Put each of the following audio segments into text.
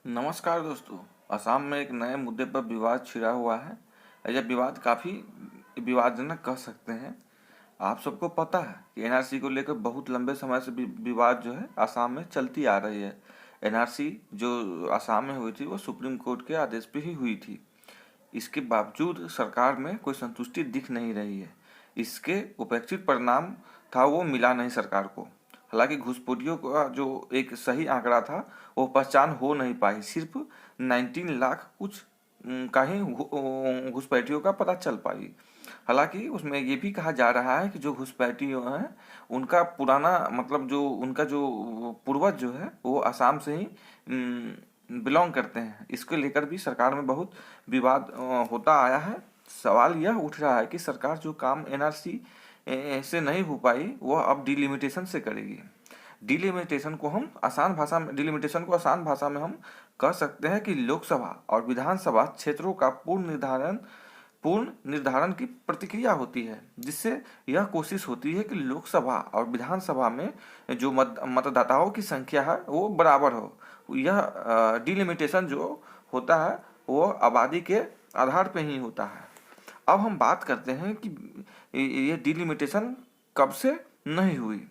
नमस्कार दोस्तों। असम में एक नए मुद्दे पर विवाद छिड़ा हुआ है। यह विवाद काफ़ी विवादजनक कह सकते हैं। आप सबको पता है कि एनआरसी को लेकर बहुत लंबे समय से विवाद जो है असम में चलती आ रही है। एनआरसी जो असम में हुई थी वो सुप्रीम कोर्ट के आदेश पे ही हुई थी। इसके बावजूद सरकार में कोई संतुष्टि दिख नहीं रही है। इसके अपेक्षित परिणाम था वो मिला नहीं सरकार को। हालांकि घुसपैठियों का जो एक सही आंकड़ा था वो पहचान हो नहीं पाई। सिर्फ 19 लाख कुछ का ही घुसपैठियों का पता चल पाई। हालांकि उसमें ये भी कहा जा रहा है कि जो घुसपैठी हैं उनका पुराना मतलब जो उनका जो पूर्वज जो है वो असम से ही बिलोंग करते हैं। इसको लेकर भी सरकार में बहुत विवाद होता आया है। सवाल यह उठ रहा है कि सरकार जो काम एनआरसी से नहीं हो पाई वह अब डिलिमिटेशन से करेगी। डिलिमिटेशन को आसान भाषा में हम कह सकते हैं कि लोकसभा और विधानसभा क्षेत्रों का पूर्ण निर्धारण की प्रतिक्रिया होती है, जिससे यह कोशिश होती है कि लोकसभा और विधानसभा में जो मतदाताओं की संख्या है वो बराबर हो। यह डिलिमिटेशन जो होता है वो आबादी के आधार पर ही होता है। अब हम बात करते हैं कि ये डिलिमिटेशन कब से नहीं हुई।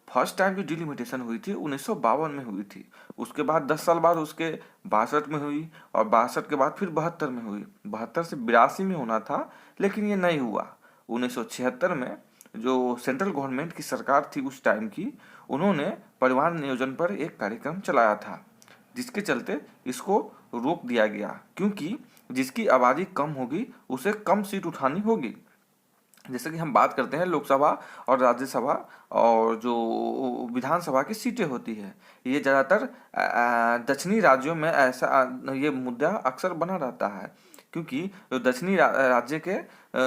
फर्स्ट टाइम जो डिलिमिटेशन हुई थी 1952 में हुई थी। उसके बाद 10 साल बाद उसके 62 में हुई और 62 के बाद फिर 72 में हुई। 72 से 82 में होना था लेकिन ये नहीं हुआ। 1976 में जो सेंट्रल गवर्नमेंट की सरकार थी उस टाइम की, उन्होंने परिवार नियोजन पर एक कार्यक्रम चलाया था, जिसके चलते इसको रोक दिया गया, क्योंकि जिसकी आबादी कम होगी उसे कम सीट उठानी होगी। जैसे कि हम बात करते हैं लोकसभा और राज्यसभा और जो विधानसभा की सीटें होती है, ये ज़्यादातर दक्षिणी राज्यों में ऐसा ये मुद्दा अक्सर बना रहता है, क्योंकि जो दक्षिणी राज्य के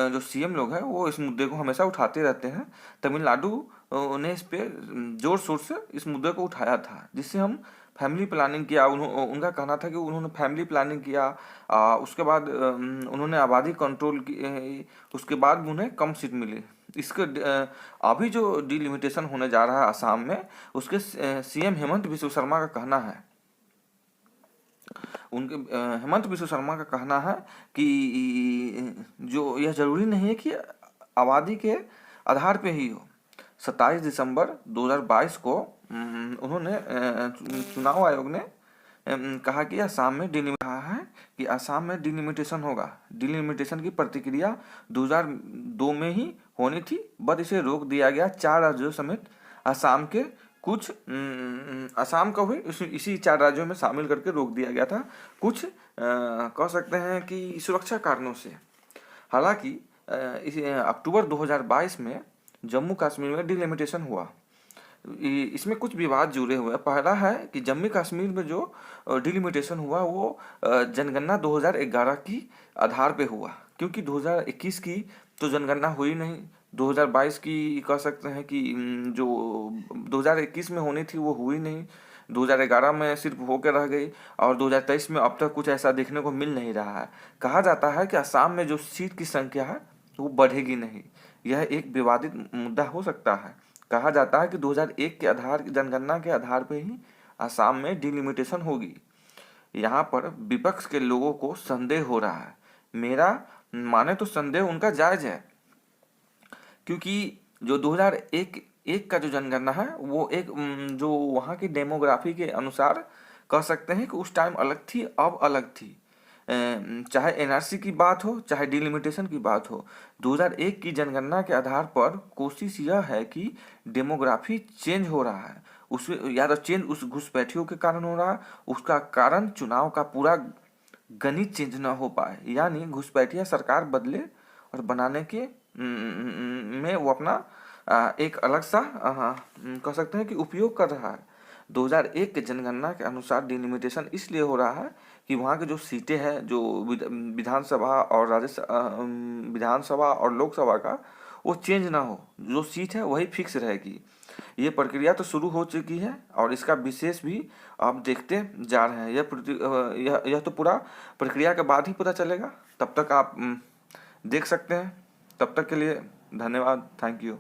जो सीएम लोग हैं वो इस मुद्दे को हमेशा उठाते रहते हैं। तमिलनाडु ने इस पे जोर शोर से इस मुद्दे को उठाया था, जिससे हम फैमिली प्लानिंग किया। उनका कहना था कि उन्होंने फैमिली प्लानिंग किया, उसके बाद उन्होंने आबादी कंट्रोल की, उसके बाद भी उन्हें कम सीट मिली। इसके अभी जो डिलिमिटेशन होने जा रहा है असम में, उसके सीएम हेमंत बिस्व शर्मा का कहना है हेमंत बिस्व शर्मा का कहना है कि जो यह जरूरी नहीं है कि आबादी के आधार पे ही हो। 27 दिसंबर 2022 को उन्होंने चुनाव आयोग ने कहा कि असम में डिलिमिटेशन होगा। डिलिमिटेशन की प्रतिक्रिया 2002 में ही होनी थी, बट इसे रोक दिया गया 4 राज्यों समेत असम के कुछ असम को भी इसी 4 राज्यों में शामिल करके रोक दिया गया था, कुछ कह सकते हैं कि सुरक्षा कारणों से। हालांकि अक्टूबर 2022 में जम्मू कश्मीर में डिलिमिटेशन हुआ। इसमें कुछ विवाद जुड़े हुए हैं। पहला है कि जम्मू कश्मीर में जो डिलिमिटेशन हुआ वो जनगणना 2011 की आधार पे हुआ, क्योंकि 2021 की तो जनगणना हुई नहीं। 2022 की कह सकते हैं कि जो 2021 में होनी थी वो हुई नहीं, 2011 में सिर्फ होकर रह गई, और 2023 में अब तक कुछ ऐसा देखने को मिल नहीं रहा है। कहा जाता है कि असम में जो सीट की संख्या है वो बढ़ेगी नहीं। यह एक विवादित मुद्दा हो सकता है। कहा जाता है कि 2001 के जनगणना के आधार पर ही असम में डिलिमिटेशन होगी। यहाँ पर विपक्ष के लोगों को संदेह हो रहा है। मेरा माने तो संदेह उनका जायज है, क्योंकि जो 2001 का जो जनगणना है वो एक जो वहाँ की डेमोग्राफी के अनुसार कह सकते हैं कि उस टाइम अलग थी, अब अलग थी। चाहे एनआरसी की बात हो चाहे डिलिमिटेशन की बात हो, 2001 की जनगणना के आधार पर कोशिश यह है कि डेमोग्राफी चेंज हो रहा है। उसमें या तो चेंज उस घुसपैठियों के कारण हो रहा है, उसका कारण चुनाव का पूरा गणित चेंज ना हो पाए, यानी घुसपैठिया सरकार बदले और बनाने के में वो अपना एक अलग सा कह सकते हैं कि उपयोग कर रहा है। 2001 के जनगणना के अनुसार डिलिमिटेशन इसलिए हो रहा है कि वहाँ की जो सीटें हैं, जो विधानसभा और लोकसभा का, वो चेंज ना हो, जो सीट है वही फिक्स रहेगी। ये प्रक्रिया तो शुरू हो चुकी है और इसका विशेष भी आप देखते जा रहे हैं। यह तो पूरा प्रक्रिया के बाद ही पता चलेगा, तब तक आप देख सकते हैं। तब तक के लिए धन्यवाद, थैंक यू।